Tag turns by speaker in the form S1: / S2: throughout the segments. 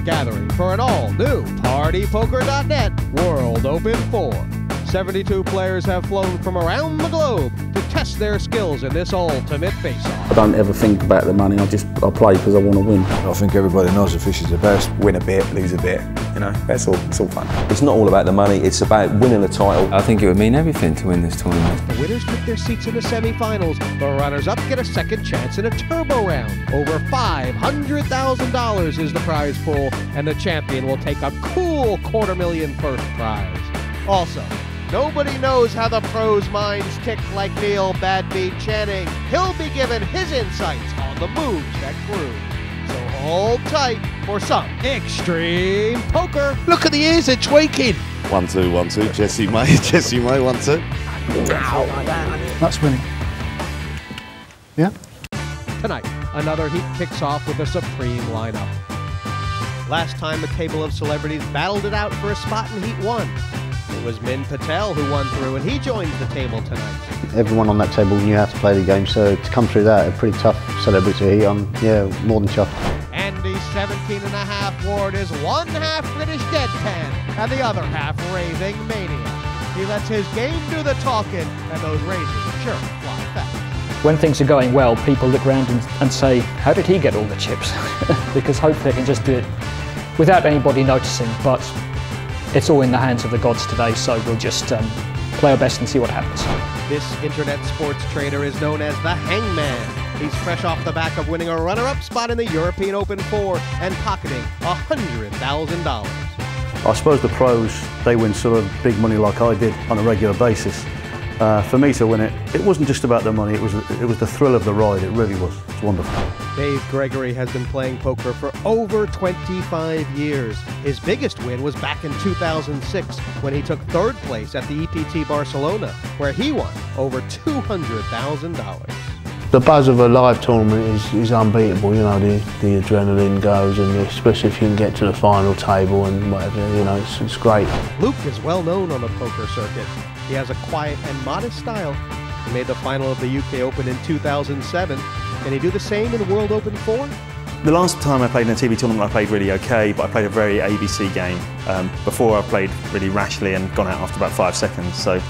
S1: gathering for an all-new partypoker.net World Open 4. 72 players have flown from around the globe to test their skills in this ultimate face-off.
S2: I don't ever think about the money, I play because I want to win.
S3: I think everybody knows the fish is the best. Win a bit, lose a bit, you know, it's all fun.
S4: It's not all about the money, it's about winning a title.
S5: I think it would mean everything to win this tournament.
S1: The winners take their seats in the semi-finals. The runners-up get a second chance in a turbo round. Over $500,000 is the prize pool, and the champion will take a cool $250,000 first prize. Also, nobody knows how the pros' minds tick like Neil Badbeat Channing. He'll be given his insights on the moves that grew. So hold tight for some extreme poker.
S6: Look at the ears, they're tweaking.
S7: 1-2, 1-2. Jesse May, 1-2.
S6: That's winning. Yeah?
S1: Tonight, another heat kicks off with a supreme lineup. Last time, a table of celebrities battled it out for a spot in Heat 1. It was Patel who won through, and he joins the table tonight.
S8: Everyone on that table knew how to play the game, so to come through that, a pretty tough celebrity. Yeah, more than chuffed.
S1: Andy's 17.5 ward is one half British deadpan, and the other half raving mania. He lets his game do the talking, and those razors sure fly fast.
S9: When things are going well, people look around and say, how did he get all the chips? Because hopefully they can just do it without anybody noticing, but it's all in the hands of the gods today, so we'll just play our best and see what happens.
S1: This internet sports trader is known as the Hangman. He's fresh off the back of winning a runner-up spot in the European Open 4 and pocketing $100,000.
S10: I suppose the pros, they win sort of big money like I did on a regular basis. For me to win it, it wasn't just about the money, it was the thrill of the ride, it really was. It's wonderful.
S1: Dave Gregory has been playing poker for over 25 years. His biggest win was back in 2006 when he took third place at the EPT Barcelona, where he won over $200,000.
S6: The buzz of a live tournament is unbeatable, you know, the adrenaline goes, and especially if you can get to the final table and whatever, you know, it's great.
S1: Luke is well known on the poker circuit. He has a quiet and modest style. He made the final of the UK Open in 2007. Can he do the same in the World Open 4?
S11: The last time I played in a TV tournament, I played really okay, but I played a very ABC game. Before I played really rashly and gone out after about 5 seconds, so it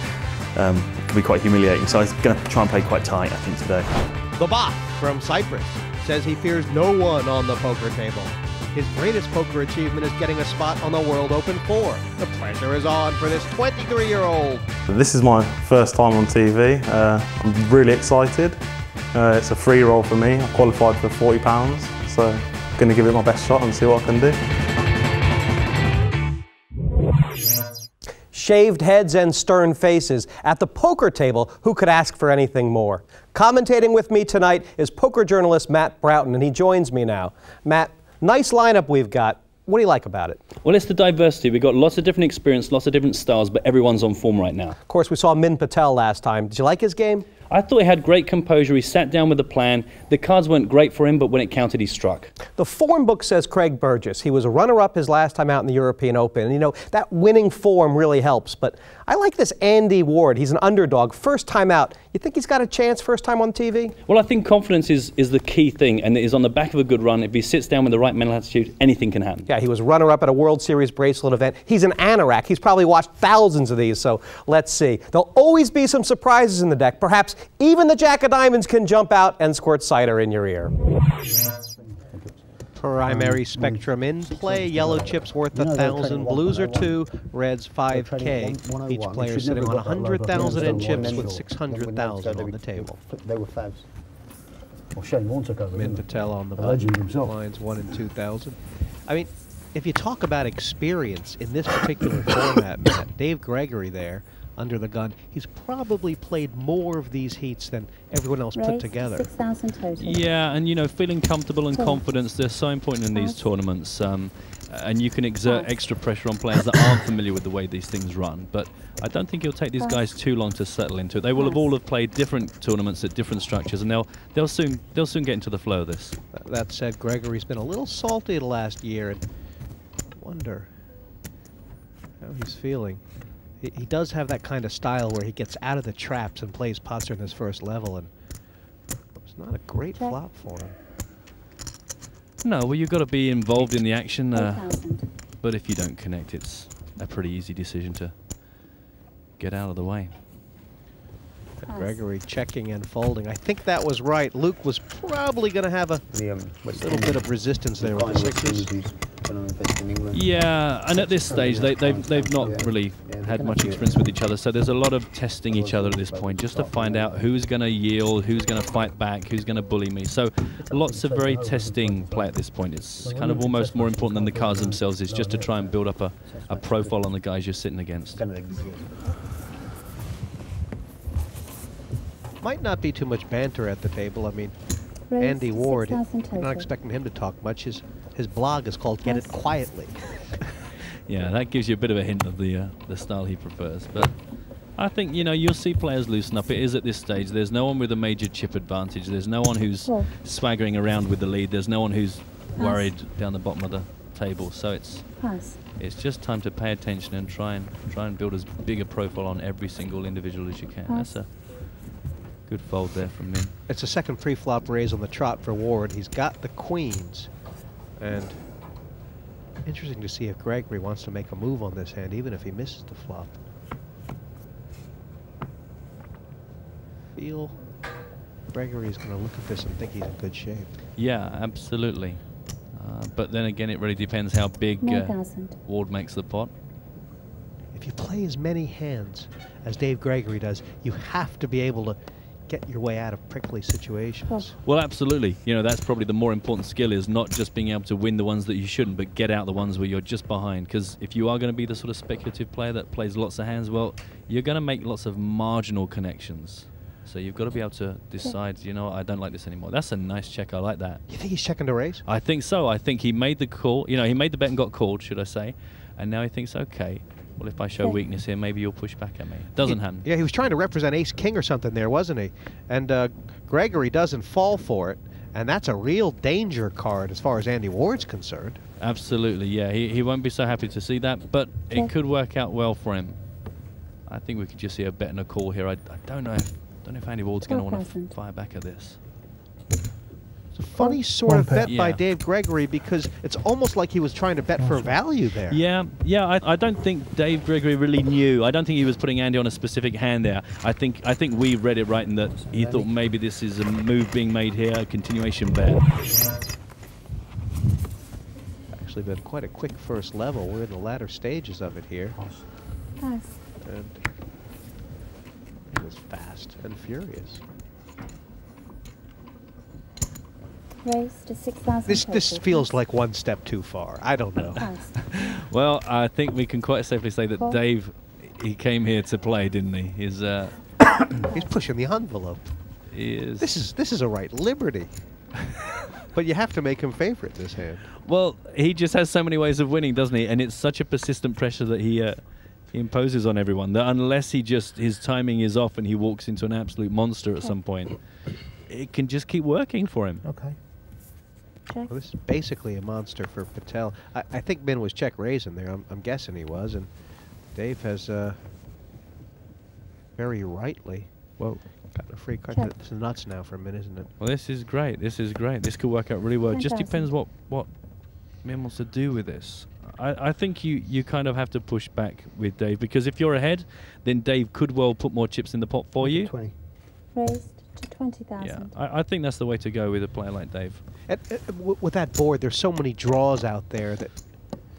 S11: can be quite humiliating. So I'm going to try and play quite tight, I think, today.
S1: The Bach from Cyprus says he fears no one on the poker table. His greatest poker achievement is getting a spot on the World Open 4. The pressure is on for this 23-year-old.
S12: This is my first time on TV. I'm really excited. It's a free roll for me. I qualified for £40, so I'm going to give it my best shot and see what I can do.
S13: Shaved heads and stern faces. At the poker table, who could ask for anything more? Commentating with me tonight is poker journalist Matt Broughton, and he joins me now. Matt, nice lineup we've got. What do you like about it?
S14: Well, it's the diversity. We've got lots of different experience, lots of different styles, but everyone's on form right now.
S13: Of course, we saw Patel last time. Did you like his game?
S14: I thought he had great composure. He sat down with a plan. The cards weren't great for him, but when it counted, he struck.
S13: The form book says Craig Burgess. He was a runner-up his last time out in the European Open. And, you know, that winning form really helps. But I like this Andy Ward. He's an underdog. First time out. You think he's got a chance first time on TV?
S14: Well, I think confidence is the key thing, and it is on the back of a good run. If he sits down with the right mental attitude, anything can happen.
S13: Yeah, he was runner-up at a World Series bracelet event. He's an anorak. He's probably watched thousands of these, so let's see. There'll always be some surprises in the deck. Perhaps even the Jack of Diamonds can jump out and squirt cider in your ear.
S1: Primary spectrum in play. Yellow chips worth 1,000, blues are 2, reds 5K. Each player sitting on 100,000 in chips with 600,000 on the table.
S10: They were fabs. Well, Shane Warne took over.
S1: Patel on the button. Lines 1 and 2,000. I mean, if you talk about experience in this particular format, Matt, Dave Gregory there, under the gun, he's probably played more of these heats than everyone else put together.
S15: 6,000 total.
S14: Yeah, and you know, feeling comfortable and confidence, they're so important in these tournaments. And you can exert extra pressure on players that aren't familiar with the way these things run. But I don't think it'll take these guys too long to settle into it. They will have all played different tournaments at different structures, and they'll soon get into the flow of this.
S1: That said, Gregory's been a little salty the last year, and I wonder how he's feeling. He does have that kind of style where he gets out of the traps and plays pots in his first level, and it's not a great flop for him.
S14: No, well, you've got to be involved in the action. But if you don't connect, it's a pretty easy decision to get out of the way.
S1: And Gregory checking and folding. I think that was right. Luke was probably going to have a little bit of resistance there with the sixes.
S14: Yeah, and at this stage, they've not really had much experience with each other, so there's a lot of testing each other at this point, just to find out who's going to yield, who's going to fight back, who's going to bully me. So lots of very testing play at this point. It's kind of almost more important than the cards themselves, is just to try and build up a profile on the guys you're sitting against.
S1: Might not be too much banter at the table. I mean, Andy Ward, I'm not expecting him to talk much. His blog is called Get It Quietly.
S14: Yeah, that gives you a bit of a hint of the style he prefers. But I think, you know, you'll see players loosen up. It is at this stage. There's no one with a major chip advantage. There's no one who's swaggering around with the lead. There's no one who's worried down the bottom of the table. So it's just time to pay attention and try and build as big a profile on every single individual as you can. That's a good fold there from Min.
S1: It's a second pre-flop raise on the trot for Ward. He's got the queens. And interesting to see if Gregory wants to make a move on this hand, even if he misses the flop. Feel Gregory's going to look at this and think he's in good shape.
S14: Yeah, absolutely. But then again, it really depends how big Ward makes the pot.
S1: If you play as many hands as Dave Gregory does, you have to be able to get your way out of prickly situations.
S14: Well, absolutely. You know, that's probably the more important skill, is not just being able to win the ones that you shouldn't, but get out the ones where you're just behind. Because if you are going to be the sort of speculative player that plays lots of hands, well, you're going to make lots of marginal connections. So you've got to be able to decide, you know, I don't like this anymore. That's a nice check. I like that.
S1: You think he's checking to raise?
S14: I think so. I think he made the call. You know, he made the bet and got called, should I say. And now he thinks, okay, well, if I show weakness here, maybe you'll push back at me. Doesn't happen.
S1: Yeah, he was trying to represent ace-king or something there, wasn't he? And Gregory doesn't fall for it, and that's a real danger card as far as Andy Ward's concerned.
S14: Absolutely, yeah. He won't be so happy to see that, but it could work out well for him. I think we could just see a bet and a call here. I don't know if Andy Ward's going to want to fire back at this.
S1: It's a funny sort of bet by Dave Gregory, because it's almost like he was trying to bet for value there.
S14: Yeah, I don't think Dave Gregory really knew. I don't think he was putting Andy on a specific hand there. I think we read it right in that he thought maybe this is a move being made here, a continuation bet.
S1: Actually been quite a quick first level. We're in the latter stages of it here. And it was fast and furious.
S15: Raise to 6,000.
S1: This feels like one step too far. I don't know.
S14: Well, I think we can quite safely say that Dave, he came here to play, didn't he? He's
S1: pushing the envelope.
S14: He is.
S1: This is a right liberty. But you have to make him favorite this hand.
S14: Well, he just has so many ways of winning, doesn't he? And it's such a persistent pressure that he imposes on everyone, that unless his timing is off and he walks into an absolute monster at some point, it can just keep working for him.
S1: Okay. Well, this is basically a monster for Patel. I think Min was check raising there. I'm guessing he was, and Dave has very rightly gotten a free card. This is nuts now for Min, isn't it?
S14: Well, this is great. This is great. This could work out really well. It just depends what Min wants to do with this. I think you kind of have to push back with Dave, because if you're ahead, then Dave could well put more chips in the pot for you.
S15: 20. Raised to 20,000.
S14: Yeah, I think that's the way to go with a player like Dave.
S1: With that board, there's so many draws out there that...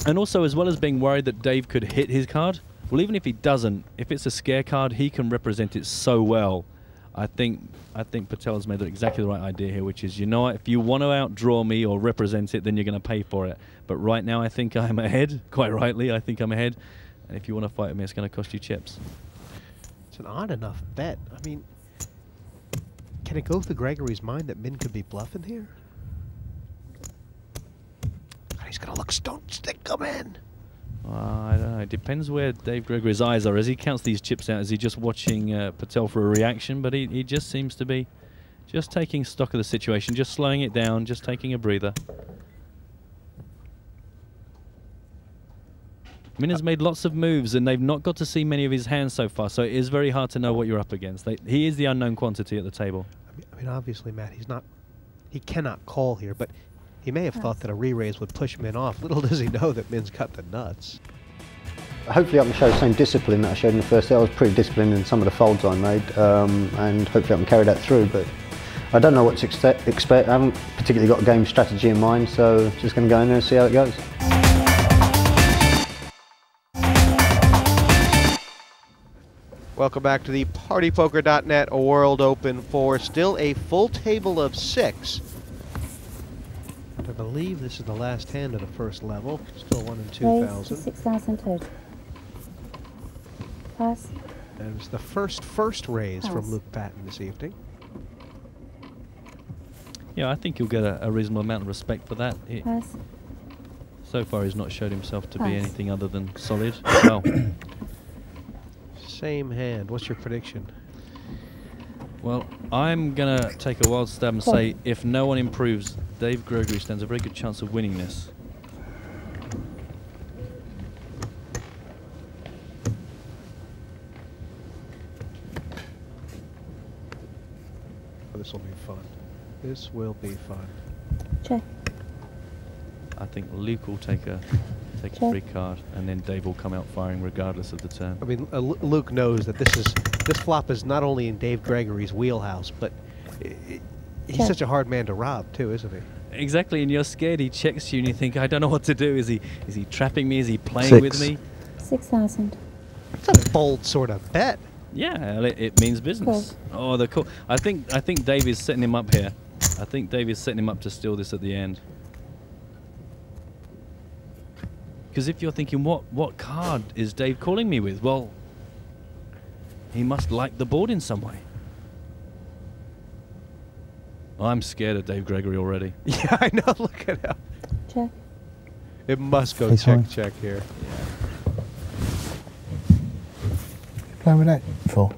S14: And also, as well as being worried that Dave could hit his card, well, even if he doesn't, if it's a scare card, he can represent it so well. I think Patel's made exactly the right idea here, which is, you know what, if you want to outdraw me or represent it, then you're going to pay for it. But right now, I think I'm ahead. Quite rightly, I think I'm ahead. And if you want to fight me, it's going to cost you chips.
S1: It's an odd enough bet. I mean, can it go through Gregory's mind that Min could be bluffing here? He's going to look stone stick come in.
S14: I don't know. It depends where Dave Gregory's eyes are. As he counts these chips out, is he just watching Patel for a reaction? But he just seems to be just taking stock of the situation, just slowing it down, just taking a breather. Min has made lots of moves, and they've not got to see many of his hands so far, so it is very hard to know what you're up against. He is the unknown quantity at the table.
S1: I mean, obviously, Matt, he cannot call here, but He may have thought that a re-raise would push Min off. Little does he know that Min's got the nuts.
S8: Hopefully I can show the same discipline that I showed in the first set. I was pretty disciplined in some of the folds I made, and hopefully I can carry that through. But I don't know what to expect. I haven't particularly got a game strategy in mind, so just going to go in there and see how it goes.
S1: Welcome back to the partypoker.net World Open 4. Still a full table of 6. I believe this is the last hand of the first level. Still 1 and 2,000.
S15: 6,002. Pass.
S1: And it's the first raise from Luke Patten this evening.
S14: Yeah, I think you'll get a reasonable amount of respect for that.
S15: Pass.
S14: So far, he's not showed himself to be anything other than solid. Well,
S1: same hand. What's your prediction?
S14: Well, I'm going to take a wild stab and say if no one improves, Dave Gregory stands a very good chance of winning this.
S1: Oh, this will be fun. This will be fun.
S15: Check.
S14: I think Luke will take a free card, and then Dave will come out firing regardless of the turn.
S1: I mean, Luke knows that this flop is not only in Dave Gregory's wheelhouse, but he's such a hard man to rob too, isn't he?
S14: Exactly, and you're scared. He checks you, and you think, I don't know what to do. Is he trapping me? Is he playing with me?
S15: 6,000.
S1: It's a bold sort of bet.
S14: Yeah, it means business. Oh, the call. I think Dave is setting him up here. I think Dave is setting him up to steal this at the end. Because if you're thinking, what card is Dave calling me with? Well, he must like the board in some way. I'm scared of Dave Gregory already.
S1: Yeah, I know. Look at him.
S15: Check.
S1: It must go check here.
S16: Playing with that? 4.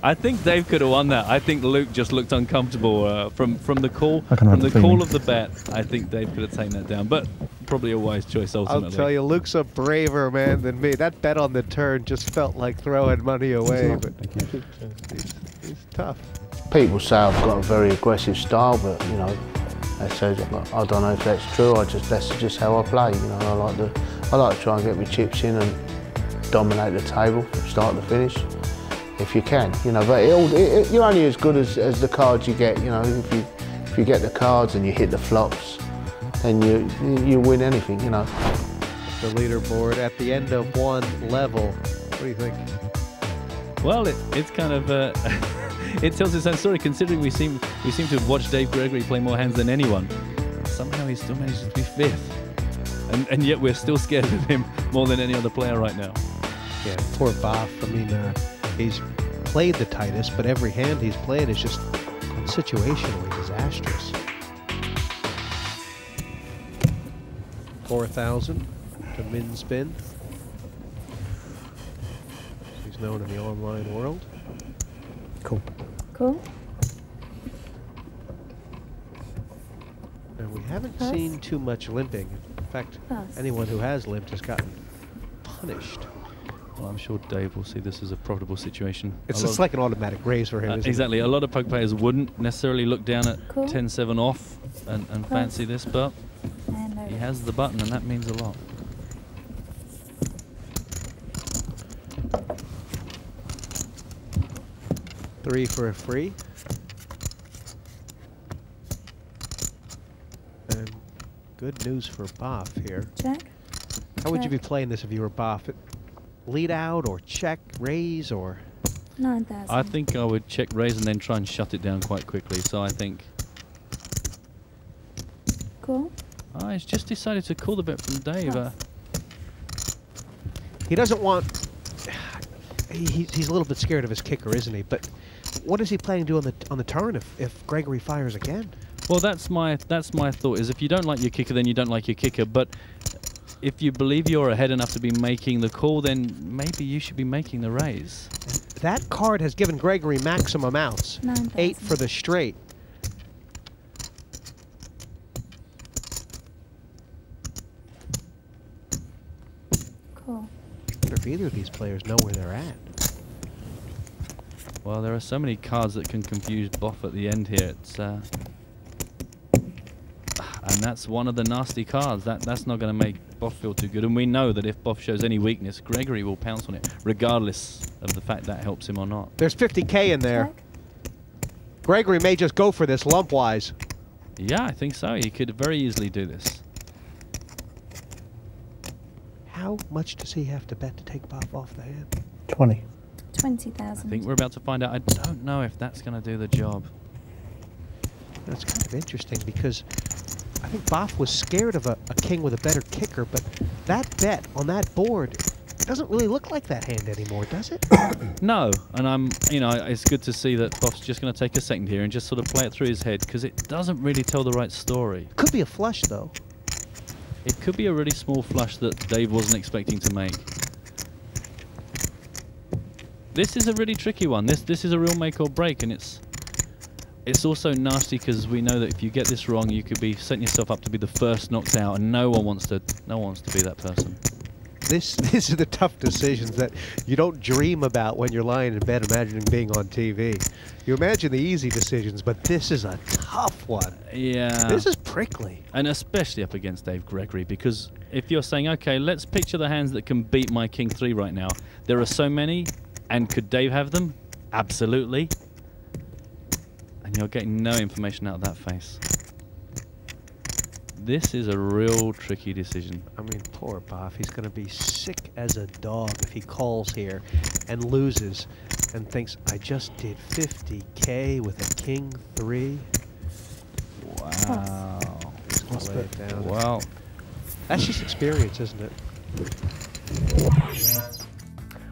S14: I think Dave could have won that. I think Luke just looked uncomfortable from the call.
S16: From the
S14: call of the bet, I think Dave could have taken that down. But probably a wise choice ultimately.
S1: I'll tell you, Luke's a braver man than me. That bet on the turn just felt like throwing money away. But he's tough.
S6: People say I've got a very aggressive style, but you know, I don't know if that's true. That's just how I play. You know, I like to try and get my chips in and dominate the table, start to finish, if you can. You know, but you're only as good as the cards you get. You know, if you get the cards and you hit the flops, then you win anything. You know.
S1: The leaderboard at the end of one level. What do you think?
S14: Well, it's kind of. It tells its own story, considering we seem to have watched Dave Gregory play more hands than anyone. Somehow he still manages to be 5th. And yet we're still scared of him more than any other player right now.
S1: Yeah, poor Boff. I mean, he's played the tightest, but every hand he's played is just situationally disastrous. 4,000 to min spin. He's known in the online world.
S16: Cool.
S15: Cool.
S1: And we haven't seen too much limping. In fact, anyone who has limped has gotten punished.
S14: Well, I'm sure Dave will see this as a profitable situation.
S1: It's just like an automatic raise for him, isn't
S14: exactly.
S1: it?
S14: A lot of poker players wouldn't necessarily look down at 10-7 off and fancy this, but he has the button, and that means a lot.
S1: Three for a free. And good news for Boff here.
S15: Check.
S1: How would you be playing this if you were Boff? Lead out or check, raise, or?
S15: 9,000.
S14: I think I would check raise and then try and shut it down quite quickly. So I think.
S15: Cool.
S14: Oh, he's just decided to call the bet from Dave.
S1: He doesn't want. He's a little bit scared of his kicker, isn't he? But what is he planning to do on the turn if Gregory fires again?
S14: Well, that's my thought. Is if you don't like your kicker, then you don't like your kicker. But if you believe you're ahead enough to be making the call, then maybe you should be making the raise.
S1: That card has given Gregory maximum outs. 8 for the straight.
S15: Cool.
S1: I wonder if either of these players know where they're at.
S14: Well, there are so many cards that can confuse Boff at the end here. It's And that's one of the nasty cards. That's not going to make Boff feel too good. And we know that if Boff shows any weakness, Gregory will pounce on it, regardless of the fact that helps him or not.
S1: There's 50K in there. Gregory may just go for this lump-wise.
S14: Yeah, I think so. He could very easily do this.
S1: How much does he have to bet to take Boff off the hand?
S16: 20.
S15: 20,000.
S14: I think we're about to find out. I don't know if that's going to do the job.
S1: That's kind of interesting because I think Boff was scared of a king with a better kicker, but that bet on that board doesn't really look like that hand anymore, does it?
S14: No, and it's good to see that Boff's just going to take a second here and just sort of play it through his head because it doesn't really tell the right story.
S1: Could be a flush, though.
S14: It could be a really small flush that Dave wasn't expecting to make. This is a really tricky one. This is a real make or break, and it's also nasty because we know that if you get this wrong, you could be setting yourself up to be the first knocked out, and no one wants to be that person.
S1: These are the tough decisions that you don't dream about when you're lying in bed imagining being on TV. You imagine the easy decisions, but this is a tough one.
S14: Yeah.
S1: This is prickly.
S14: And especially up against Dave Gregory, because if you're saying, okay, let's picture the hands that can beat my King 3 right now, there are so many, and could Dave have them? Absolutely. And you're getting no information out of that face. This is a real tricky decision.
S1: I mean, poor Boff. He's going to be sick as a dog if he calls here and loses and thinks, I just did 50K with a King 3.
S14: Wow.
S1: Let's lay it down.
S14: Wow.
S1: That's just experience, isn't it?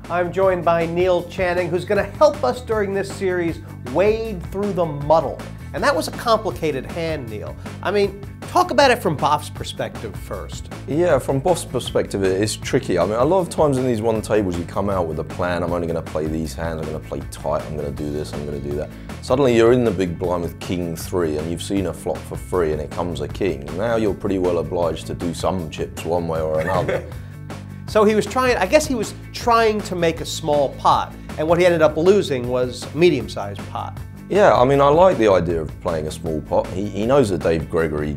S13: I'm joined by Neil Channing, who's going to help us during this series wade through the muddle. And that was a complicated hand, Neil. I mean, talk about it from Boff's perspective first.
S4: Yeah, from Boff's perspective, it's tricky. I mean, a lot of times in these one tables, you come out with a plan. I'm only going to play these hands. I'm going to play tight. I'm going to do this. I'm going to do that. Suddenly, you're in the big blind with King 3, and you've seen a flop for free, and it comes a king. Now you're pretty well obliged to do some chips one way or another.
S13: So he was trying, I guess he was trying to make a small pot, and what he ended up losing was a medium-sized pot.
S4: Yeah, I mean, I like the idea of playing a small pot. He knows that Dave Gregory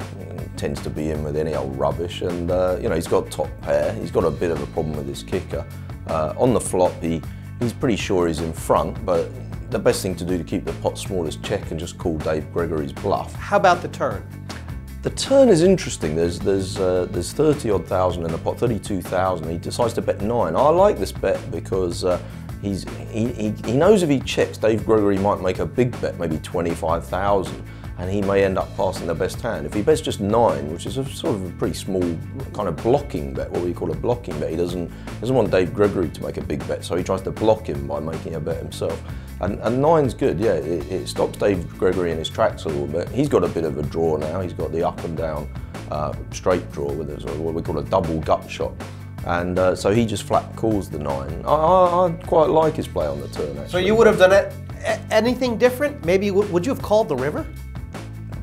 S4: tends to be in with any old rubbish, and you know, he's got top pair. He's got a bit of a problem with his kicker. On the flop, he's pretty sure he's in front, but the best thing to do to keep the pot small is check and just call Dave Gregory's bluff.
S13: How about the turn?
S4: The turn is interesting. There's 30-odd thousand in the pot, 32,000. He decides to bet 9. I like this bet because he knows if he checks, Dave Gregory might make a big bet, maybe 25,000, and he may end up passing the best hand. If he bets just 9, which is a sort of a pretty small kind of blocking bet, what we call a blocking bet, he doesn't want Dave Gregory to make a big bet, so he tries to block him by making a bet himself. And 9's good, yeah, it stops Dave Gregory in his tracks a little bit. He's got a bit of a draw now. He's got the up and down straight draw with what we call a double gut shot. And so he just flat calls the 9. I quite like his play on the turn, actually.
S13: So you would have done anything different? Maybe, would you have called the river?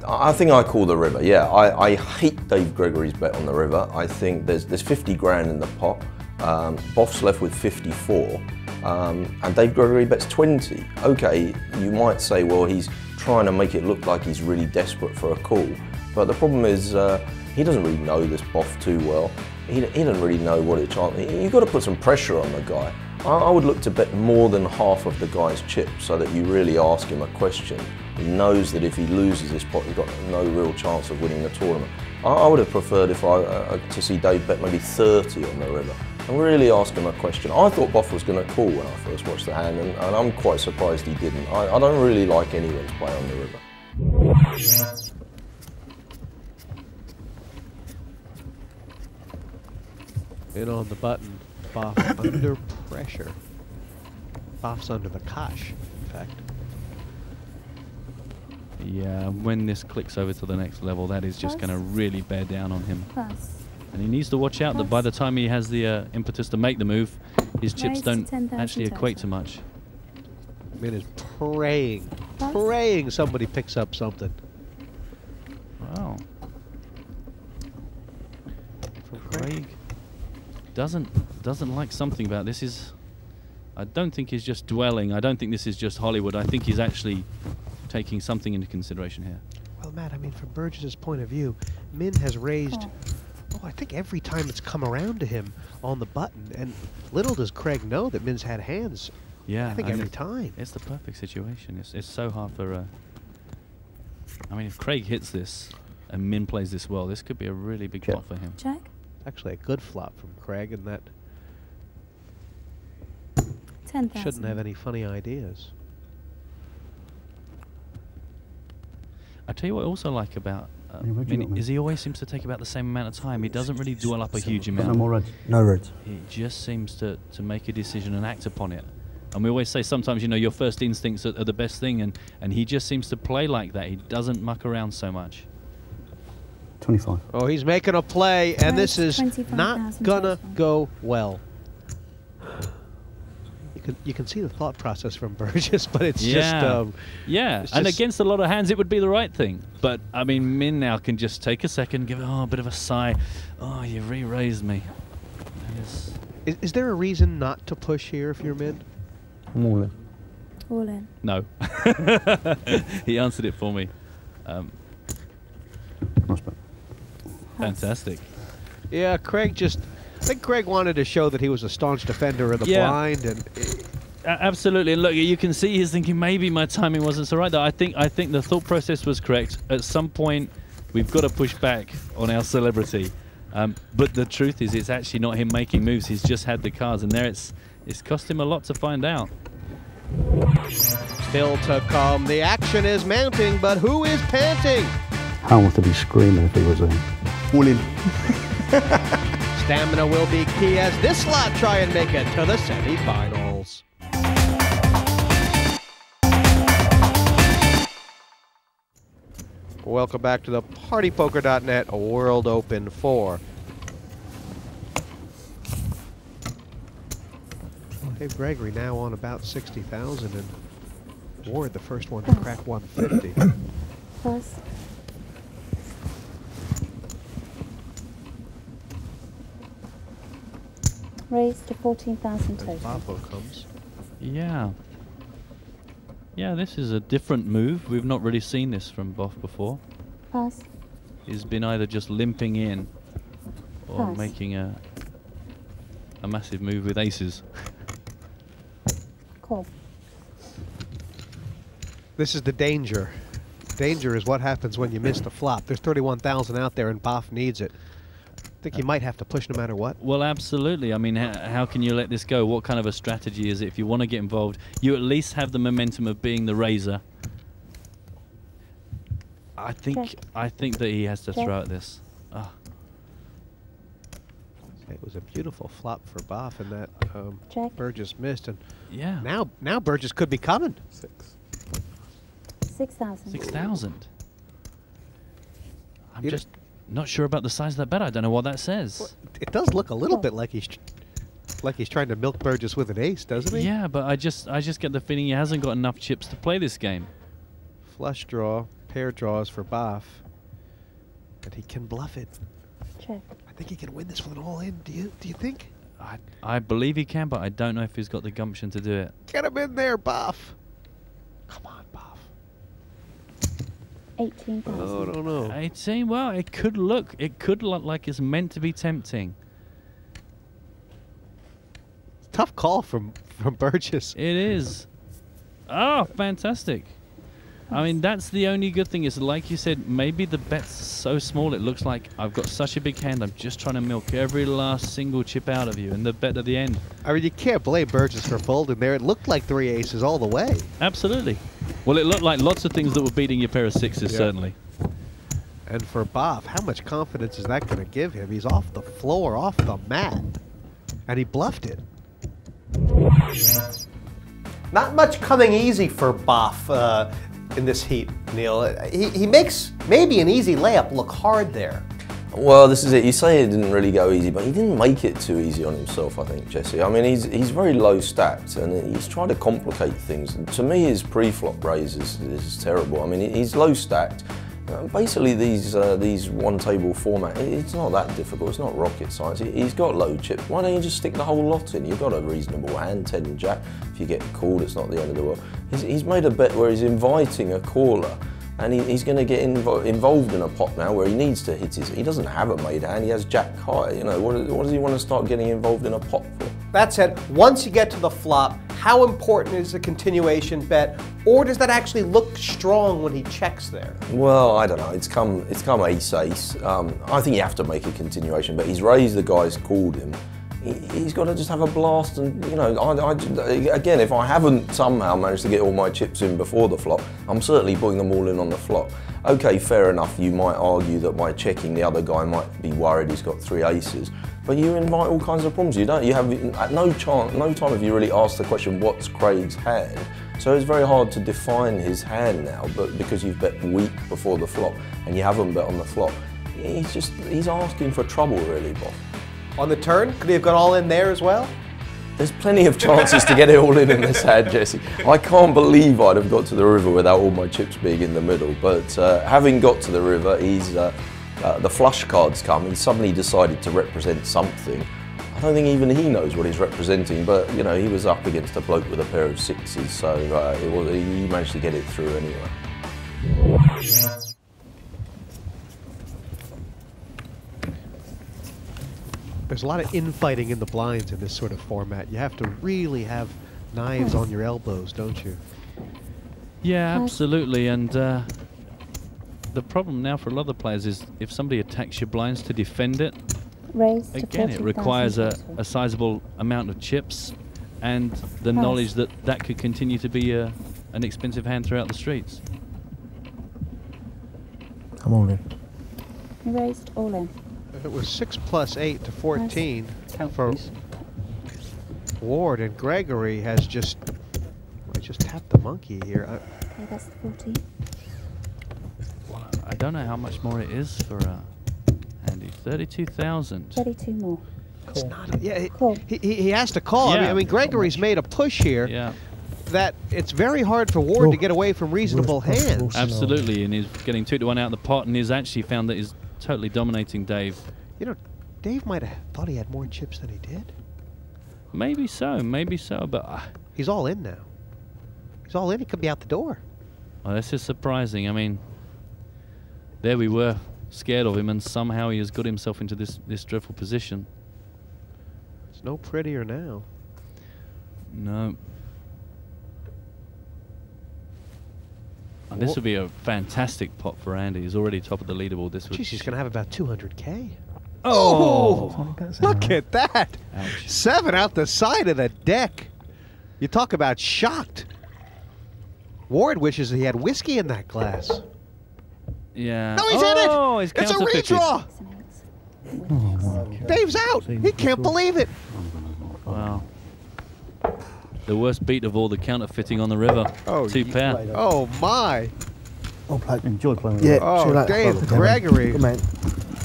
S4: I think I call the river, yeah. I hate Dave Gregory's bet on the river. I think there's 50 grand in the pot. Boff's left with 54. And Dave Gregory bets 20. Okay, you might say, well, he's trying to make it look like he's really desperate for a call. But the problem is, he doesn't really know this Boff too well. He doesn't really know what it's on. You've got to put some pressure on the guy. I would look to bet more than half of the guy's chips so that you really ask him a question. He knows that if he loses this pot, he's got no real chance of winning the tournament. I would have preferred to see Dave bet maybe 30 on the river and really ask him a question. I thought Boff was going to call when I first watched the hand, and I'm quite surprised he didn't. I don't really like anyone's play on the river.
S1: In on the button, Boff under pressure. Boff's under the kosh, in fact.
S14: Yeah, when this clicks over to the next level, that is just going to really bear down on him. And he needs to watch out that by the time he has the impetus to make the move, his chips don't actually equate to much.
S1: Man is praying somebody picks up something.
S14: Wow. Craig doesn't like something about this. I don't think he's just dwelling. I don't think this is just Hollywood. I think he's actually taking something into consideration here.
S1: Well, Matt, I mean, from Burgess's point of view, Min has raised, I think every time it's come around to him on the button. And little does Craig know that Min's had hands,
S14: Yeah,
S1: I think every time.
S14: It's the perfect situation. It's so hard for... I mean, if Craig hits this and Min plays this well, this could be a really big pot for him.
S15: Check.
S1: Actually, a good flop from Craig, and that
S15: 10,000.
S1: shouldn't have any funny ideas.
S14: I tell you what I also like about Min is he always seems to take about the same amount of time. He doesn't really dwell up a huge amount.
S10: No more reds.
S16: No reds.
S14: He just seems to make a decision and act upon it. And we always say sometimes, you know, your first instincts are the best thing, and he just seems to play like that. He doesn't muck around so much.
S10: 25.
S1: Oh, he's making a play, and this is not gonna go well. You can see the thought process from Burgess, but it's just
S14: and against a lot of hands, it would be the right thing. But I mean, Min now can just take a second, give a bit of a sigh. Oh, you re-raised me.
S1: Is there a reason not to push here if you're Min?
S10: I'm all in.
S15: All in.
S14: No. He answered it for me.
S10: Nice bet.
S14: Fantastic.
S1: Yeah, Craig just... I think Craig wanted to show that he was a staunch defender of the blind, and
S14: absolutely. And look, you can see he's thinking maybe my timing wasn't so right. Though I think the thought process was correct. At some point, we've got to push back on our celebrity. But the truth is, it's actually not him making moves. He's just had the cards, and there it's cost him a lot to find out.
S1: Still to come. The action is mounting, but who is panting?
S10: How must be screaming if he was in?
S16: All in.
S1: Stamina will be key as this lot try and make it to the semifinals. Welcome back to the partypoker.net World Open 4. Dave Gregory now on about 60,000, and Ward the first one to crack 150.
S15: Plus. Raised to 14,000 total.
S1: Bafo comes.
S14: Yeah. Yeah, this is a different move. We've not really seen this from Boff before.
S15: Pass.
S14: He's been either just limping in or
S15: Pass.
S14: making a massive move with aces.
S15: Call.
S1: This is the danger. Danger is what happens when you miss the flop. There's 31,000 out there, and Boff needs it. I think you might have to push no matter what.
S14: Well, absolutely. I mean, how can you let this go? What kind of a strategy is it? If you want to get involved, you at least have the momentum of being the raiser. I think that he has to throw at this.
S1: It was a beautiful flop for Boff, and that Burgess missed. And now Burgess could be coming.
S15: 6,000.
S14: 6,000. I'm just not sure about the size of that bet. I don't know what that says.
S1: Well, it does look a little bit like he's trying to milk Burgess with an ace, doesn't he?
S14: Yeah, but I just get the feeling he hasn't got enough chips to play this game.
S1: Flush draw, pair draws for Boff, and he can bluff it.
S15: Check.
S1: I think he can win this with an all-in. Do you think?
S14: I believe he can, but I don't know if he's got the gumption to do it.
S1: Get him in there, Boff. Come on, Boff.
S15: 18,000.
S1: Oh, I don't know.
S14: 18. Well, it could look like it's meant to be tempting.
S1: Tough call from Burgess.
S14: It is. Oh, fantastic. I mean, that's the only good thing is, like you said, maybe the bet's so small it looks like I've got such a big hand, I'm just trying to milk every last single chip out of you, and the bet at the end.
S1: I mean, you can't blame Burgess for folding there. It looked like 3 aces all the way.
S14: Absolutely. Well, it looked like lots of things that were beating your pair of sixes, certainly.
S1: And for Boff, how much confidence is that going to give him? He's off the floor, off the mat, and he bluffed it. Not much coming easy for Boff in this heat, Neil. He makes maybe an easy layup look hard there.
S4: Well, this is it. You say it didn't really go easy, but he didn't make it too easy on himself, I think, Jesse. I mean, he's very low stacked, and he's trying to complicate things. And to me, his pre-flop raise is terrible. I mean, he's low stacked. Basically, these one-table format, it's not that difficult. It's not rocket science. He's got low chips. Why don't you just stick the whole lot in? You've got a reasonable hand, 10 and jack. If you get called, it's not the end of the world. He's made a bet where he's inviting a caller and he's going to get involved in a pot now where he needs to hit his. He doesn't have a made hand. He has Jack high. You know, what does he want to start getting involved in a pot for?
S13: That said, once you get to the flop, how important is the continuation bet, or does that actually look strong when he checks there?
S4: Well, I don't know. It's come ace-ace. I think you have to make a continuation, but he's raised the guy's called him. He's got to just have a blast, and you know, again, if I haven't somehow managed to get all my chips in before the flop, I'm certainly putting them all in on the flop. Okay, fair enough. You might argue that by checking, the other guy might be worried he's got 3 aces, but you invite all kinds of problems. You have at no time have you really asked the question, what's Craig's hand? So it's very hard to define his hand now, but because you've bet weak before the flop and you haven't bet on the flop, he's asking for trouble really, Bob.
S13: On the turn, could he have gone all in there as well?
S4: There's plenty of chances to get it all in this hand, Jesse. I can't believe I'd have got to the river without all my chips being in the middle, but having got to the river, the flush cards come, he's suddenly decided to represent something. I don't think even he knows what he's representing, but you know, he was up against a bloke with a pair of 6s, so he managed to get it through anyway.
S1: There's a lot of infighting in the blinds in this sort of format. You have to really have knives on your elbows, don't you?
S14: Yeah, absolutely. And the problem now for a lot of players is if somebody attacks your blinds to defend it, again, it requires a sizable amount of chips and the knowledge that that could continue to be an expensive hand throughout the streets.
S16: I'm all in.
S15: You raised all in.
S1: It was 6 + 8 to 14 for Ward, and Gregory has just tapped the monkey here.
S15: Okay, that's the 14.
S14: I don't know how much more it is for Andy. 32,000.
S15: 32 more.
S1: It's not. He has to call.
S14: Yeah.
S1: I mean, Gregory's made a push here.
S14: Yeah.
S1: That it's very hard for Ward to get away from reasonable hands.
S14: Absolutely, and he's getting 2 to 1 out of the pot, and he's actually found that he's totally dominating Dave.
S1: You know, Dave might have thought he had more chips than he did.
S14: Maybe so, but
S1: he's all in now. He's all in. He could be out the door.
S14: Well, this is surprising. I mean, there we were, scared of him, and somehow he has got himself into this dreadful position.
S1: It's no prettier now.
S14: No. And this would be a fantastic pot for Andy. He's already top of the leaderboard. This would.
S1: Jeez, he's going to have about 200K.
S14: Oh!
S1: Look at that! Ouch. 7 out the side of the deck. You talk about shocked. Ward wishes he had whiskey in that glass.
S14: Yeah.
S1: No, he's in it!
S14: He's
S1: It's a redraw! Dave's out! He can't believe it!
S14: Wow. The worst beat of all, the counterfeiting on the river.
S1: Oh,
S14: 2 pair.
S1: Oh my!
S16: I'll play.
S10: Enjoy playing with
S16: Yeah.
S1: Oh, Dave Gregory
S16: Good man.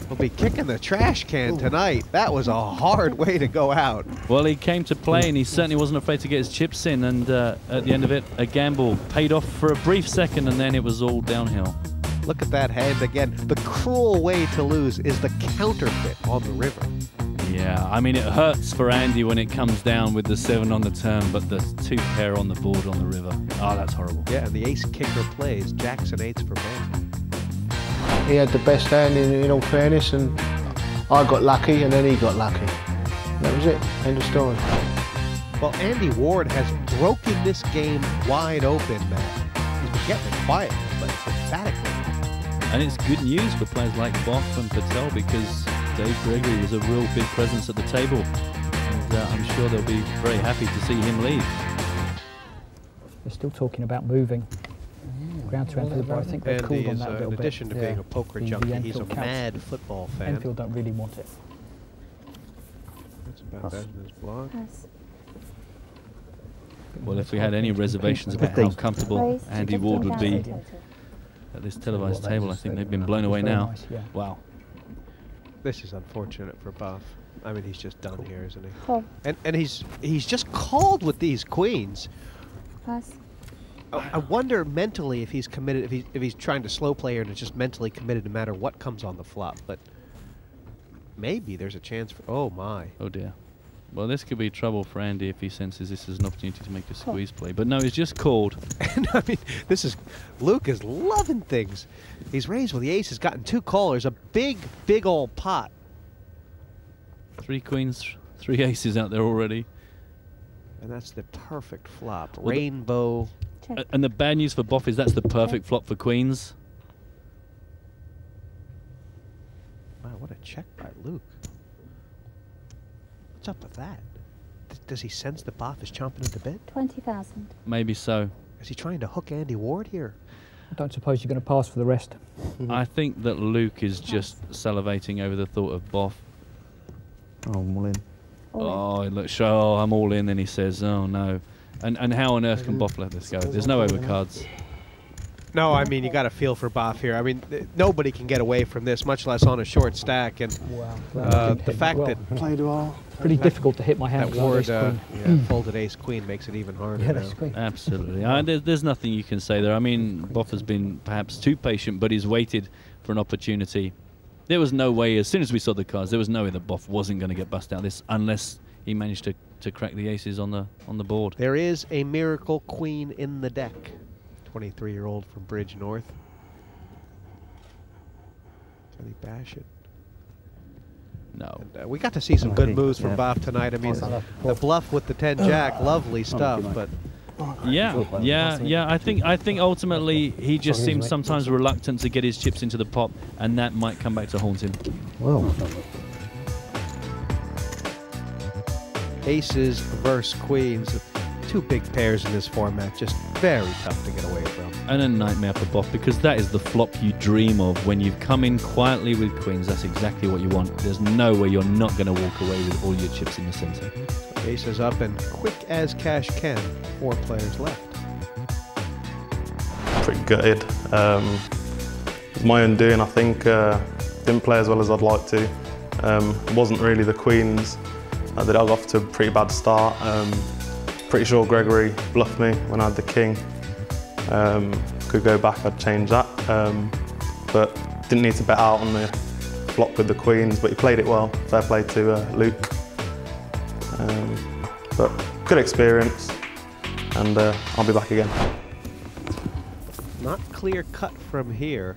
S1: will be kicking the trash can tonight. That was a hard way to go out.
S14: Well, he came to play, and he certainly wasn't afraid to get his chips in, and at the end of it, a gamble paid off for a brief second, and then it was all downhill.
S1: Look at that hand again. The cruel way to lose is the counterfeit on the river.
S14: Yeah, I mean, it hurts for Andy when it comes down with the 7 on the turn, but the 2 pair on the board on the river. Oh, that's horrible.
S1: Yeah, and the ace kicker plays. Jacks and 8s for both.
S6: He had the best hand in all fairness, and I got lucky, and then he got lucky. That was it. End of story.
S1: Well, Andy Ward has broken this game wide open, Matt. He's been getting it quietly, but emphatically.
S14: And it's good news for players like Boff and Patel, because Dave Gregory was a real big presence at the table, and I'm sure they'll be very happy to see him leave.
S9: They're still talking about moving ground to Enfield, but I think they've cooled on that a little
S1: in
S9: bit.
S1: addition to being a poker junkie, he's a mad football fan.
S9: Enfield don't really want it.
S1: That's about Benjamin's block.
S14: Well, if we had any reservations about how comfortable Andy Ward would be at this televised table, I think they've been blown away now. Wow.
S1: This is unfortunate for Buff. I mean, he's just done here, isn't he?
S15: Call.
S1: And he's just called with these queens.
S15: Pass.
S1: I wonder mentally if he's committed, if he's trying to slow play and is just mentally committed no matter what comes on the flop. But maybe there's a chance for. Oh my.
S14: Oh dear. Well, this could be trouble for Andy if he senses this is an opportunity to make a squeeze play. But no, he's just called.
S1: And I mean, Luke is loving things. He's raised with the ace. He's gotten 2 callers, a big old pot.
S14: 3 queens, 3 aces out there already.
S1: And that's the perfect flop. Well, rainbow.
S14: And the bad news for Boff is that's the perfect flop for queens.
S1: Wow, what a check by Luke. What's up with that? Does he sense that Boff is chomping at the bit?
S15: 20,000.
S14: Maybe so.
S1: Is he trying to hook Andy Ward here?
S9: I don't suppose you're going to pass for the rest.
S14: I think that Luke is just salivating over the thought of Boff.
S16: Oh, I'm all in.
S14: Oh, look, I'm all in. Then he says, oh no. And how on earth can Boff let this go? There's no overcards.
S1: No, I mean, you got to feel for Boff here. I mean, nobody can get away from this, much less on a short stack. And the fact that
S16: played well.
S9: Pretty difficult to hit my hand.
S1: That Ward folded ace queen makes it even harder.
S9: Yeah, that's great.
S14: Absolutely. There's nothing you can say there. I mean, Boff has been perhaps too patient, but he's waited for an opportunity. There was no way, as soon as we saw the cards, there was no way that Boff wasn't going to get bust out this unless he managed to crack the aces on the board.
S1: There is a miracle queen in the deck. 23-year-old from Bridge North. Can he bash it?
S14: No.
S1: And, we got to see some good moves from Boff tonight. I mean, the bluff with the 10-jack, lovely stuff, but...
S14: Yeah. I think ultimately he just seems sometimes reluctant to get his chips into the pot, and that might come back to haunt him.
S16: Well.
S1: Aces versus queens. 2 big pairs in this format, just very tough to get away from.
S14: And a nightmare for Boff, because that is the flop you dream of. When you've come in quietly with queens, that's exactly what you want. There's no way you're not going to walk away with all your chips in the center.
S1: Aces up and quick as cash can. 4 players left.
S12: Pretty gutted. It's my own doing, I think. Didn't play as well as I'd like to. It wasn't really the queens. I got off to a pretty bad start. Pretty sure Gregory bluffed me when I had the king. Could go back, I'd change that. But didn't need to bet out on the flop with the queens, but he played it well. Fair play to Luke. But good experience, and I'll be back again.
S1: Not clear cut from here,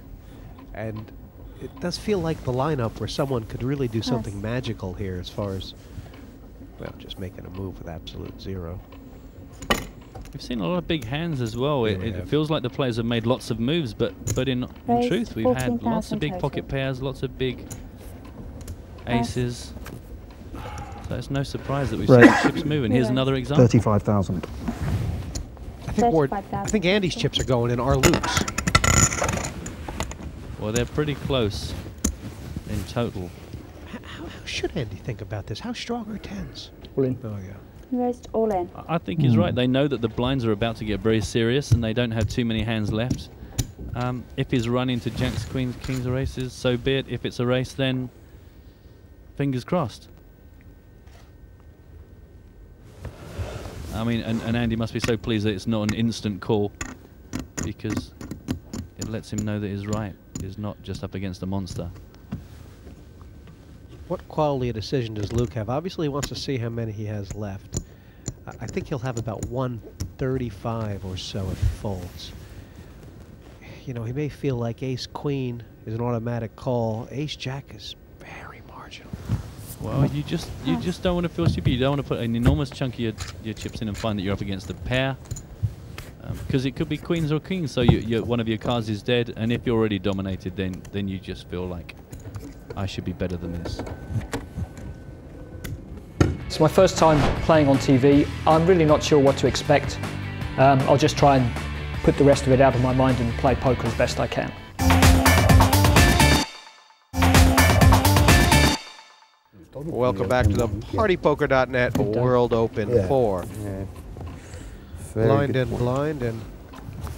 S1: and it does feel like the lineup where someone could really do something magical here as far as, well, just making a move with absolute zero.
S14: We've seen a lot of big hands as well. It feels like the players have made lots of moves, but in truth, we've had lots of big pocket pairs, lots of big aces. So it's no surprise that we've seen the chips move. And here's another example.
S16: 35,000.
S1: I think Andy's chips are going in, or Luke's.
S14: Well, they're pretty close in total.
S1: How should Andy think about this? How strong are 10s?
S9: All in.
S1: Oh, yeah.
S15: Raised all in.
S14: I think he's right. They know that the blinds are about to get very serious and they don't have too many hands left. If he's run into jacks, queens, kings or aces, so be it. If it's a race, then fingers crossed. I mean, and Andy must be so pleased that it's not an instant call, because it lets him know that he's right. He's not just up against a monster.
S1: What quality of decision does Luke have? Obviously, he wants to see how many he has left. I think he'll have about 135 or so if he folds. You know, he may feel like ace-queen is an automatic call. Ace-jack is very marginal.
S14: Well, you just don't want to feel stupid. You don't want to put an enormous chunk of your chips in and find that you're up against a pair. Because it could be queens or kings, so one of your cards is dead, and if you're already dominated, then you just feel like, I should be better than this.
S9: It's my first time playing on TV. I'm really not sure what to expect. I'll just try and put the rest of it out of my mind and play poker as best I can.
S1: Welcome back to the partypoker.net World Open 4.
S16: Yeah.
S1: Blind and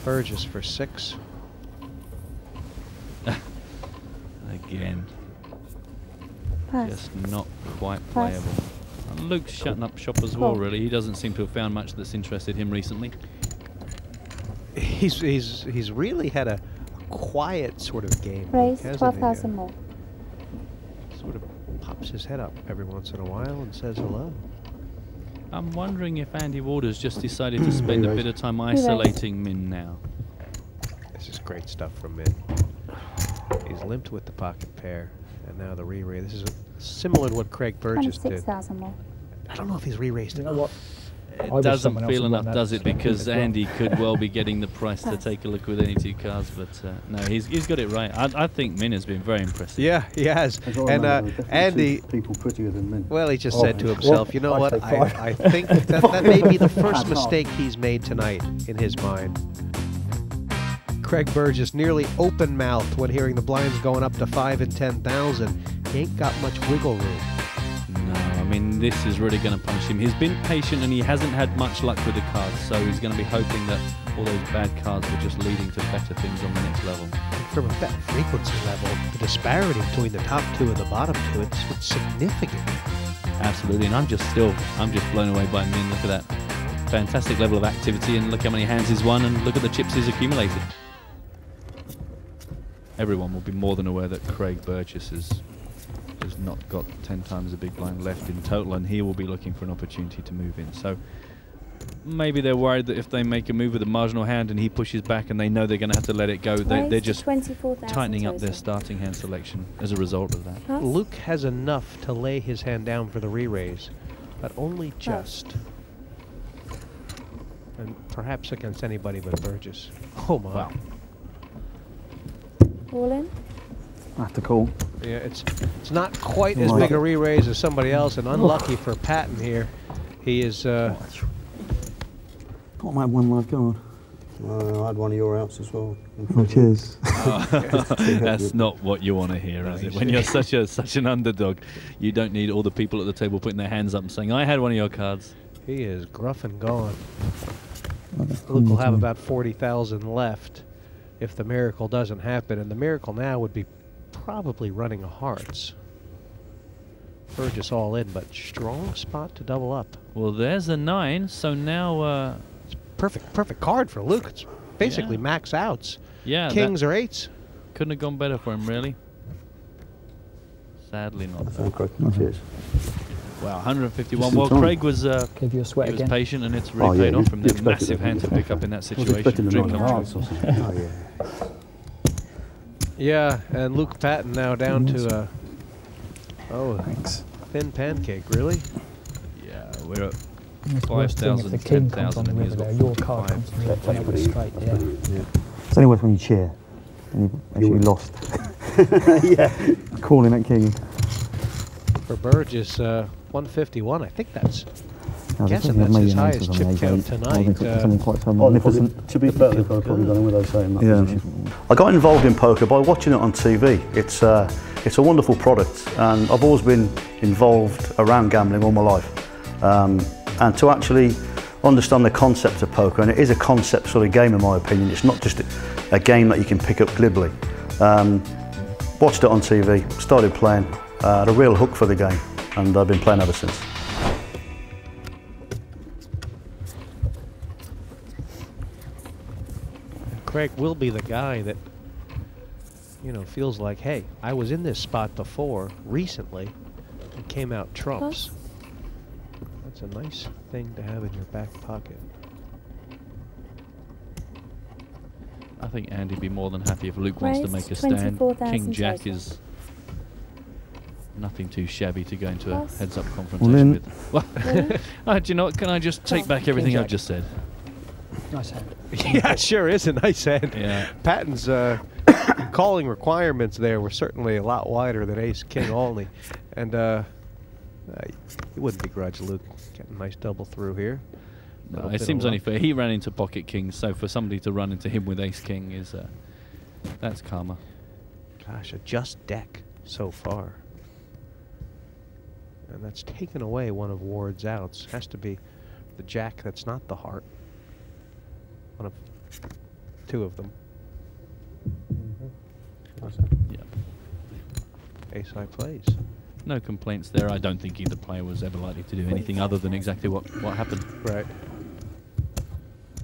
S1: Burgess for 6.
S14: Again.
S15: Pass.
S14: Just not quite playable. And Luke's shutting up shop as well, really. He doesn't seem to have found much that's interested him recently.
S1: He's really had a quiet sort of game.
S15: Raise 12,000 more.
S1: Sort of pops his head up every once in a while and says hello.
S14: I'm wondering if Andy Walder's just decided to spend a bit of time isolating Min now.
S1: This is great stuff from Min. He's limped with the pocket pair, and now the re-raise. This is similar to what Craig Burgess did.
S15: 26,000 more.
S1: I don't know if he's re-raised it.
S9: You know what?
S14: It doesn't feel enough, does it? Because Andy could well be getting the price to take a look with any two cards, but no, he's got it right. I think Min has been very impressive.
S1: Yeah, he has. And Andy,
S10: people prettier than Min.
S1: well, he just said to himself, you know what? I think that may be the first mistake he's made tonight in his mind. Craig Burgess nearly open-mouthed when hearing the blinds going up to 5 and 10,000. He ain't got much wiggle room.
S14: No, I mean, this is really going to punish him. He's been patient and he hasn't had much luck with the cards, so he's going to be hoping that all those bad cards are just leading to better things on the next level.
S1: From a bet frequency level, the disparity between the top two and the bottom two, it's significant.
S14: Absolutely, and I'm just blown away by Min. Look at that fantastic level of activity, and look how many hands he's won, and look at the chips he's accumulated. Everyone will be more than aware that Craig Burgess has not got 10 times the big blind left in total, and he will be looking for an opportunity to move in. So maybe they're worried that if they make a move with a marginal hand and he pushes back and they know they're going to have to let it go, they're just tightening up their starting hand selection as a result of that.
S1: Luke has enough to lay his hand down for the re-raise, but only just. And perhaps against anybody but Burgess. Oh my. Wow.
S15: All in?
S16: I have to call.
S1: Yeah, it's not quite as big a re-raise as somebody else, and unlucky for Patten here. He is...
S16: Got my one live card.
S6: I had one of your outs as well.
S16: Oh, cheers.
S14: That's not what you want to hear, is it? When you're such an underdog, you don't need all the people at the table putting their hands up and saying, I had one of your cards.
S1: He is gruff and gone. Luke will have about 40,000 left if the miracle doesn't happen, and the miracle now would be probably running a hearts. Burgess all in, but strong spot to double up.
S14: Well, there's a 9, so now...
S1: it's perfect card for Luke. It's basically max outs.
S14: Yeah,
S1: kings or eights.
S14: Couldn't have gone better for him, really. Sadly not.
S10: Cheers.
S14: Wow, 151. Well, Craig was
S9: give you a sweat again.
S14: Patient, and it's really paid off from there. Massive hand to pick up in that situation.
S1: Yeah, and Luke Patten now down to thin pancake. Really?
S14: Yeah, we're at 5,000, 10,000, and he's got
S9: your card comes from the table straight. Yeah.
S16: It's only worse when you cheer and you actually lost. Yeah. Calling that king.
S1: For Burgess, 151. I think that's. Guessing that's his highest chip count tonight.
S10: To be fair, they've probably done without saying that. I got involved in poker by watching it on TV. It's a wonderful product, and I've always been involved around gambling all my life. And to actually understand the concept of poker, and it is a concept sort of game in my opinion. It's not just a game that you can pick up glibly. Watched it on TV, started playing, had a real hook for the game, and I've been playing ever since.
S1: Craig will be the guy that, feels like, hey, I was in this spot before, recently, and came out trumps. That's a nice thing to have in your back pocket.
S14: I think Andy'd be more than happy if Luke wants to make a stand. King Jack is nothing too shabby to go into a heads-up confrontation with. Well, do you know what? Can I just take back everything I've just said?
S9: Nice hand.
S1: Yeah, it sure is a nice hand.
S14: Yeah.
S1: Patten's calling requirements there were certainly a lot wider than ace-king only. And you wouldn't begrudge Luke getting a nice double through here.
S14: No, it seems only fair. He ran into pocket kings, so for somebody to run into him with ace-king is... that's karma.
S1: Gosh, a just deck so far. And that's taken away one of Ward's outs. Has to be the jack that's not the heart. One of two of them.
S14: Yeah.
S1: Ace-high plays.
S14: No complaints there. I don't think either player was ever likely to do anything other than exactly what happened.
S1: Right.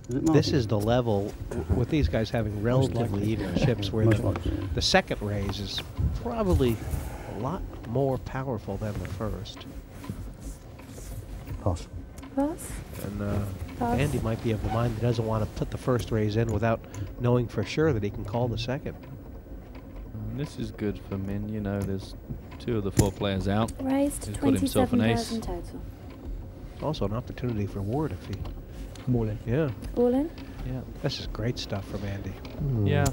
S1: This is the level with these guys having relatively even chips where the second raise is probably a lot more powerful than the first.
S10: Pass.
S15: Pass.
S1: And
S15: Pass.
S1: Andy might be of the mind that doesn't want to put the first raise in without knowing for sure that he can call the second.
S14: This is good for Min. You know, there's 2 of the 4 players out.
S15: Raised
S14: He's got himself an ace.
S15: 27,000 total.
S1: Also an opportunity for Ward if he...
S9: I'm all in.
S1: Yeah.
S15: All in?
S14: Yeah.
S1: This is great stuff from Andy.
S14: Yeah.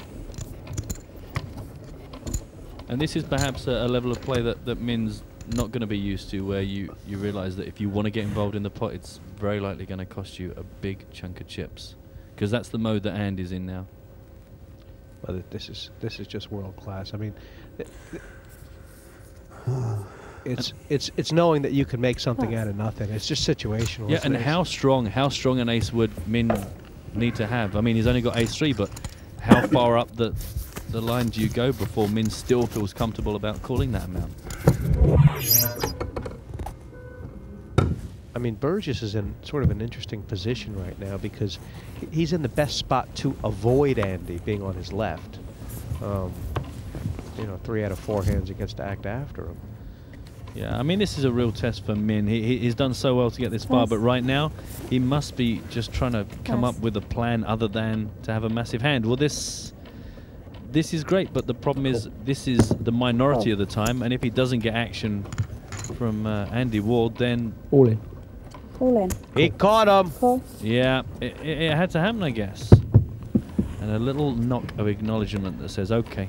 S14: And this is perhaps a level of play that Min's not going to be used to, where you realise that if you want to get involved in the pot, it's very likely going to cost you a big chunk of chips, because that's the mode that Andy's in now.
S1: Well, this is just world class. I mean, it's knowing that you can make something out of nothing. It's just situational.
S14: Yeah, and how strong an ace would Min need to have? I mean, he's only got ace-3, but how far up the line do you go before Min still feels comfortable about calling that amount?
S1: I mean, Burgess is in sort of an interesting position right now because he's in the best spot to avoid Andy being on his left. You know, 3 out of 4 hands he gets to act after him.
S14: Yeah, I mean, this is a real test for Min. He's done so well to get this far, but right now he must be just trying to come up with a plan other than to have a massive hand. Well, this is great, but the problem is this is the minority of the time, and if he doesn't get action from Andy Ward, then...
S9: All in.
S15: All in.
S1: He caught him!
S15: Cool.
S14: Yeah, it had to happen, I guess. And a little knock of acknowledgement that says, okay,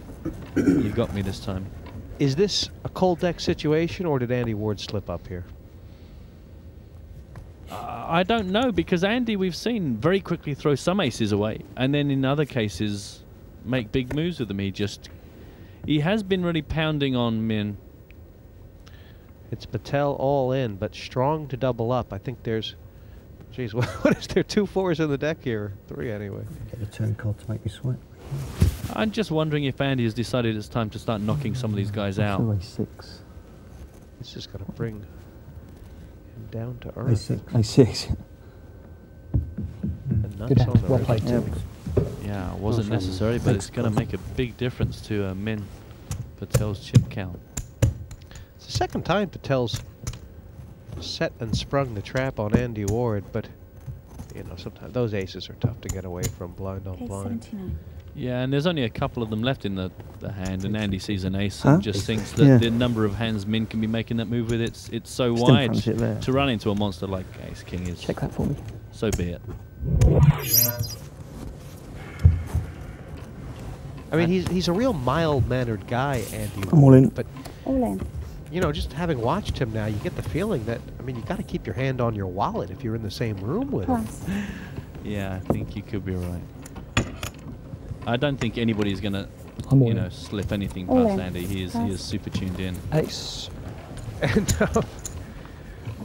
S14: you got me this time.
S1: Is this a cold deck situation, or did Andy Ward slip up here?
S14: I don't know, because Andy, we've seen very quickly throw some aces away, and then in other cases make big moves with them. He has been really pounding on Min.
S1: It's Patel all in, but strong to double up. I think there's... Geez, what is there? 2 4s in the deck here? 3 anyway.
S16: Get a turn card to make you sweat.
S14: I'm just wondering if Andy has decided it's time to start knocking some of these guys out.
S16: A6.
S1: This is going to bring him down to earth.
S16: A6.
S1: And nuts
S9: Good
S1: on
S9: hand.
S1: the
S9: Well
S1: right.
S9: played.
S14: Yeah, it wasn't necessary, but it's going to make a big difference to Min Patel's chip count.
S1: It's the second time Patel's set and sprung the trap on Andy Ward, but you know, sometimes those aces are tough to get away from blind on blind.
S15: 79.
S14: Yeah, and there's only a couple of them left in the hand, and Andy sees an ace and just thinks that the number of hands Min can be making that move with, it's so wide to run into a monster like Ace King is.
S16: Check that for me.
S14: So be it.
S1: I mean, he's a real mild-mannered guy, Andy.
S16: I'm all in.
S1: But
S15: All in.
S1: you know, just having watched him now, you get the feeling that, I mean, you got to keep your hand on your wallet if you're in the same room with him.
S15: Pass.
S14: Yeah, I think you could be right. I don't think anybody's going to, you know, slip anything
S15: All
S14: past
S15: in.
S14: Andy. He is super tuned in.
S9: Ace.
S1: And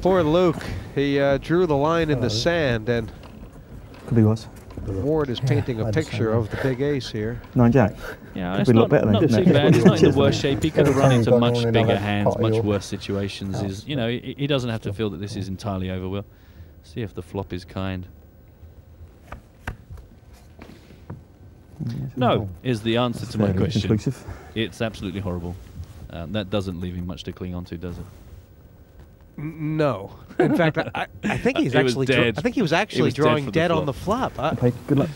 S1: poor Luke, he drew the line in the sand, and
S16: Could be worse.
S1: Ward is painting a picture of the big ace here.
S16: 9 jack.
S14: Yeah,
S16: Could
S14: it's
S16: be a lot better
S14: not
S16: then,
S14: too
S16: couldn't it?
S14: bad. It's not in the worst
S16: Cheers,
S14: shape. He could have run into much
S16: Gone on
S14: bigger
S16: another
S14: hands,
S16: part of
S14: much
S16: your-
S14: worse situations. Is you know, he doesn't have to feel that this is entirely over. We'll see if the flop is kind. No, is the answer to my
S16: fairly
S14: question.
S16: conclusive.
S14: It's absolutely horrible. That doesn't leave him much to cling on to, does it?
S1: No. In fact, I think he's
S14: It was
S1: actually.
S14: dead.
S1: I think he was
S14: It
S1: actually
S14: was dead
S1: drawing
S14: for the
S1: dead on
S14: flop.
S1: the flop.
S16: Okay, good luck.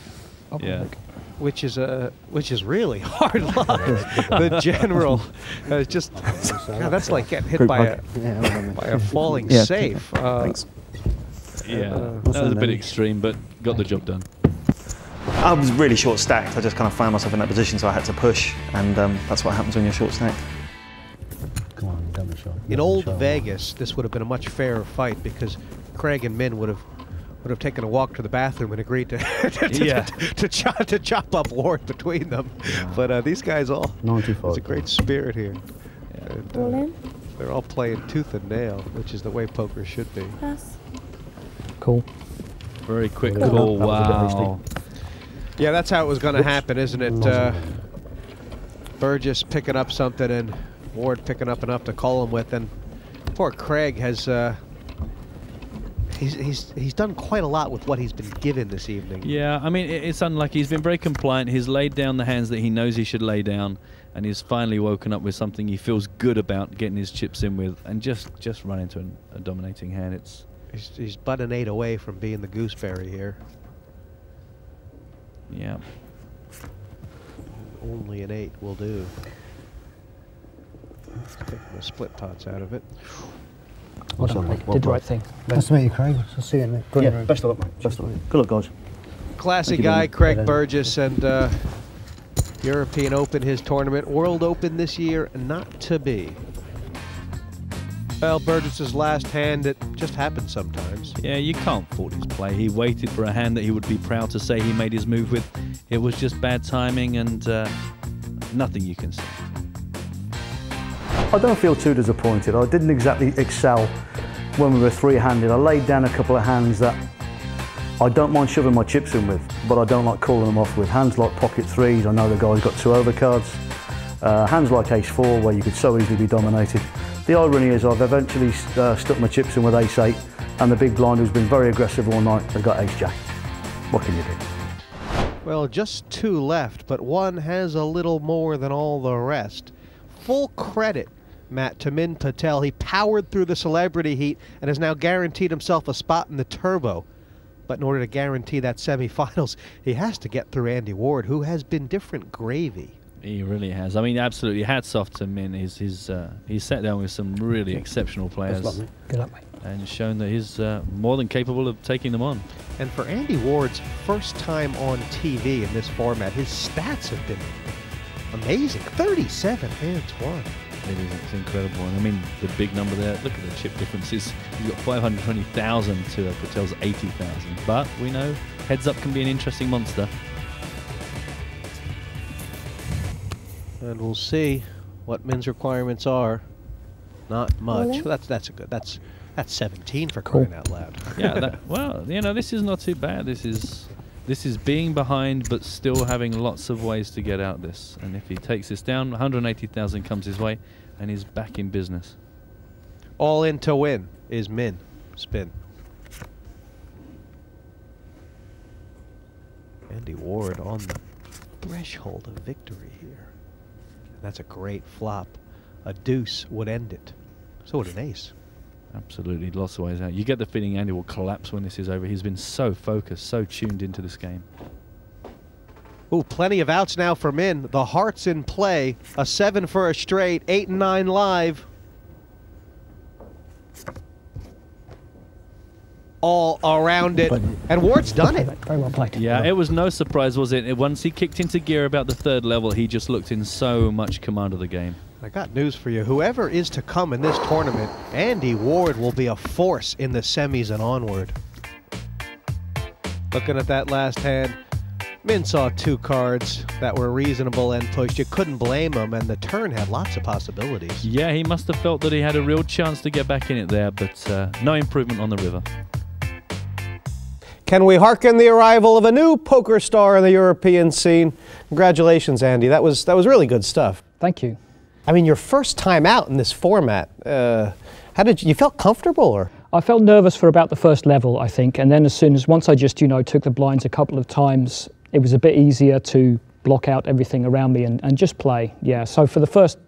S14: Yeah.
S1: Which is really hard luck. The general just God, that's like getting hit
S16: Group
S1: by
S16: hug.
S1: a falling
S16: Yeah,
S1: safe.
S16: thanks.
S14: Yeah,
S16: what's
S14: that was a
S16: that
S14: bit
S16: then?
S14: extreme, but got the job done.
S11: I was really short stacked. I just kind of found myself in that position, so I had to push, and that's what happens when you're short stacked.
S16: Come on, double shot.
S1: In old Vegas, this would have been a much fairer fight because Craig and Min would have taken a walk to the bathroom and agreed to to chop up Ward between them. But these guys all,
S16: 95.
S1: it's a great spirit here. And,
S15: All in.
S1: they're all playing tooth and nail, which is the way poker should be.
S15: Pass.
S9: Cool.
S14: Very quick
S15: Good
S14: call.
S16: luck. That was a bit
S14: Wow.
S1: Yeah, that's how it was going to happen, isn't it? Burgess picking up something and Ward picking up enough to call him with, and poor Craig has he's done quite a lot with what he's been given this evening.
S14: Yeah, I mean, it's unlucky. He's been very compliant. He's laid down the hands that he knows he should lay down, and he's finally woken up with something he feels good about getting his chips in with, and just run into a dominating hand.
S1: He's but an 8 away from being the gooseberry here.
S14: Yeah.
S1: Only an 8 will do. Taking the split pots out of it.
S9: Well done, Craig. Did the right thing.
S8: Nice to meet you, Craig. I'll see you in the green room.
S10: Best of luck, mate. Best of luck. Good luck, guys.
S1: Classy guy, Craig Burgess, and European Open, his tournament. World Open this year, not to be. Well, Burgess's last hand, it just happens sometimes.
S14: Yeah, you can't fault his play. He waited for a hand that he would be proud to say he made his move with. It was just bad timing and nothing you can say.
S10: I don't feel too disappointed. I didn't exactly excel when we were three-handed. I laid down a couple of hands that I don't mind shoving my chips in with, but I don't like calling them off with. Hands like pocket threes, I know the guy's got 2 overcards. Hands like ace-4, where you could so easily be dominated. The irony is I've eventually stuck my chips in with ace-8, and the big blind, who's been very aggressive all night, has got ace-jack. What can you do?
S1: Well, just 2 left, but one has a little more than all the rest. Full credit, Matt, to Min Patel. He powered through the celebrity heat and has now guaranteed himself a spot in the turbo. But in order to guarantee that semifinals, he has to get through Andy Ward, who has been different gravy.
S14: He really has. I mean, absolutely. Hats off to Min. He's sat down with some really exceptional players.
S9: Good luck, mate.
S14: And shown that he's more than capable of taking them on.
S1: And for Andy Ward's first time on TV in this format, his stats have been amazing. 37 hands won.
S14: It's incredible. And I mean, the big number there, look at the chip differences. You've got 520,000 to Patel's 80,000. But we know heads up can be an interesting monster.
S1: And we'll see what Min's requirements are. Not much.
S15: Really?
S1: Well, that's a good. That's 17 for crying out loud.
S14: Yeah. Well, you know, this is not too bad. This is being behind, but still having lots of ways to get out this. And if he takes this down, 180,000 comes his way, and he's back in business.
S1: All in to win is Min. Spin. Andy Ward on the threshold of victory here. That's a great flop. A deuce would end it. So would an ace.
S14: Absolutely, lots of ways out. You get the feeling Andy will collapse when this is over. He's been so focused, so tuned into this game.
S1: Ooh, plenty of outs now for Min. The heart's in play. A 7 for a straight. 8 and 9 live. All around it. And Ward's done it.
S9: Very well played.
S14: Yeah, it was no surprise, was it? Once he kicked into gear about the 3rd level, he just looked in so much command of the game.
S1: I got news for you. Whoever is to come in this tournament, Andy Ward will be a force in the semis and onward. Looking at that last hand, Min saw 2 cards that were reasonable and pushed. You couldn't blame him, and the turn had lots of possibilities.
S14: Yeah, he must have felt that he had a real chance to get back in it there, but no improvement on the river.
S13: Can we hearken the arrival of a new poker star in the European scene? Congratulations, Andy. That was really good stuff.
S9: Thank you.
S13: I mean, your first time out in this format. How did you felt comfortable, or?
S9: I felt nervous for about the first level, I think, and then once I just, took the blinds a couple of times, it was a bit easier to block out everything around me and just play. Yeah. So for the first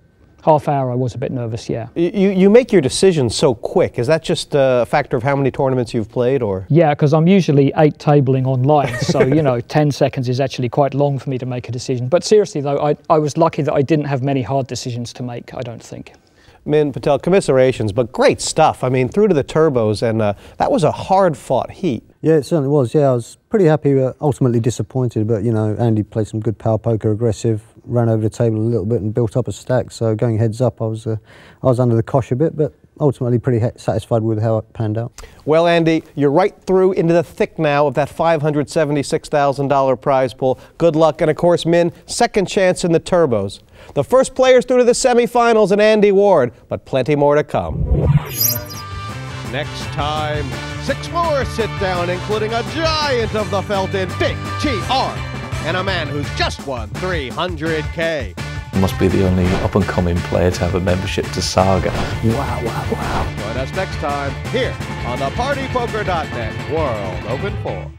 S9: half hour, I was a bit nervous. Yeah.
S13: You make your decisions so quick. Is that just a factor of how many tournaments you've played, or?
S9: Yeah, because I'm usually 8 tabling online, so 10 seconds is actually quite long for me to make a decision. But seriously though, I was lucky that I didn't have many hard decisions to make, I don't think.
S13: Min, Patel, commiserations, but great stuff. I mean, through to the turbos, and that was a hard-fought heat.
S8: Yeah, it certainly was. Yeah, I was pretty happy, but ultimately disappointed. But, Andy played some good power poker, aggressive, ran over the table a little bit and built up a stack. So going heads up, I was under the cosh a bit, but ultimately pretty satisfied with how it panned out.
S13: Well, Andy, you're right through into the thick now of that $576,000 prize pool. Good luck, and of course, Min, second chance in the turbos. The first players through to the semifinals and Andy Ward, but plenty more to come.
S1: Next time, 6 more sit down, including a giant of the Felton, Big TR, and a man who's just won $300K.
S17: Must be the only up-and-coming player to have a membership to Saga.
S1: Wow, wow, wow. Join us next time here on the partypoker.net World Open 4.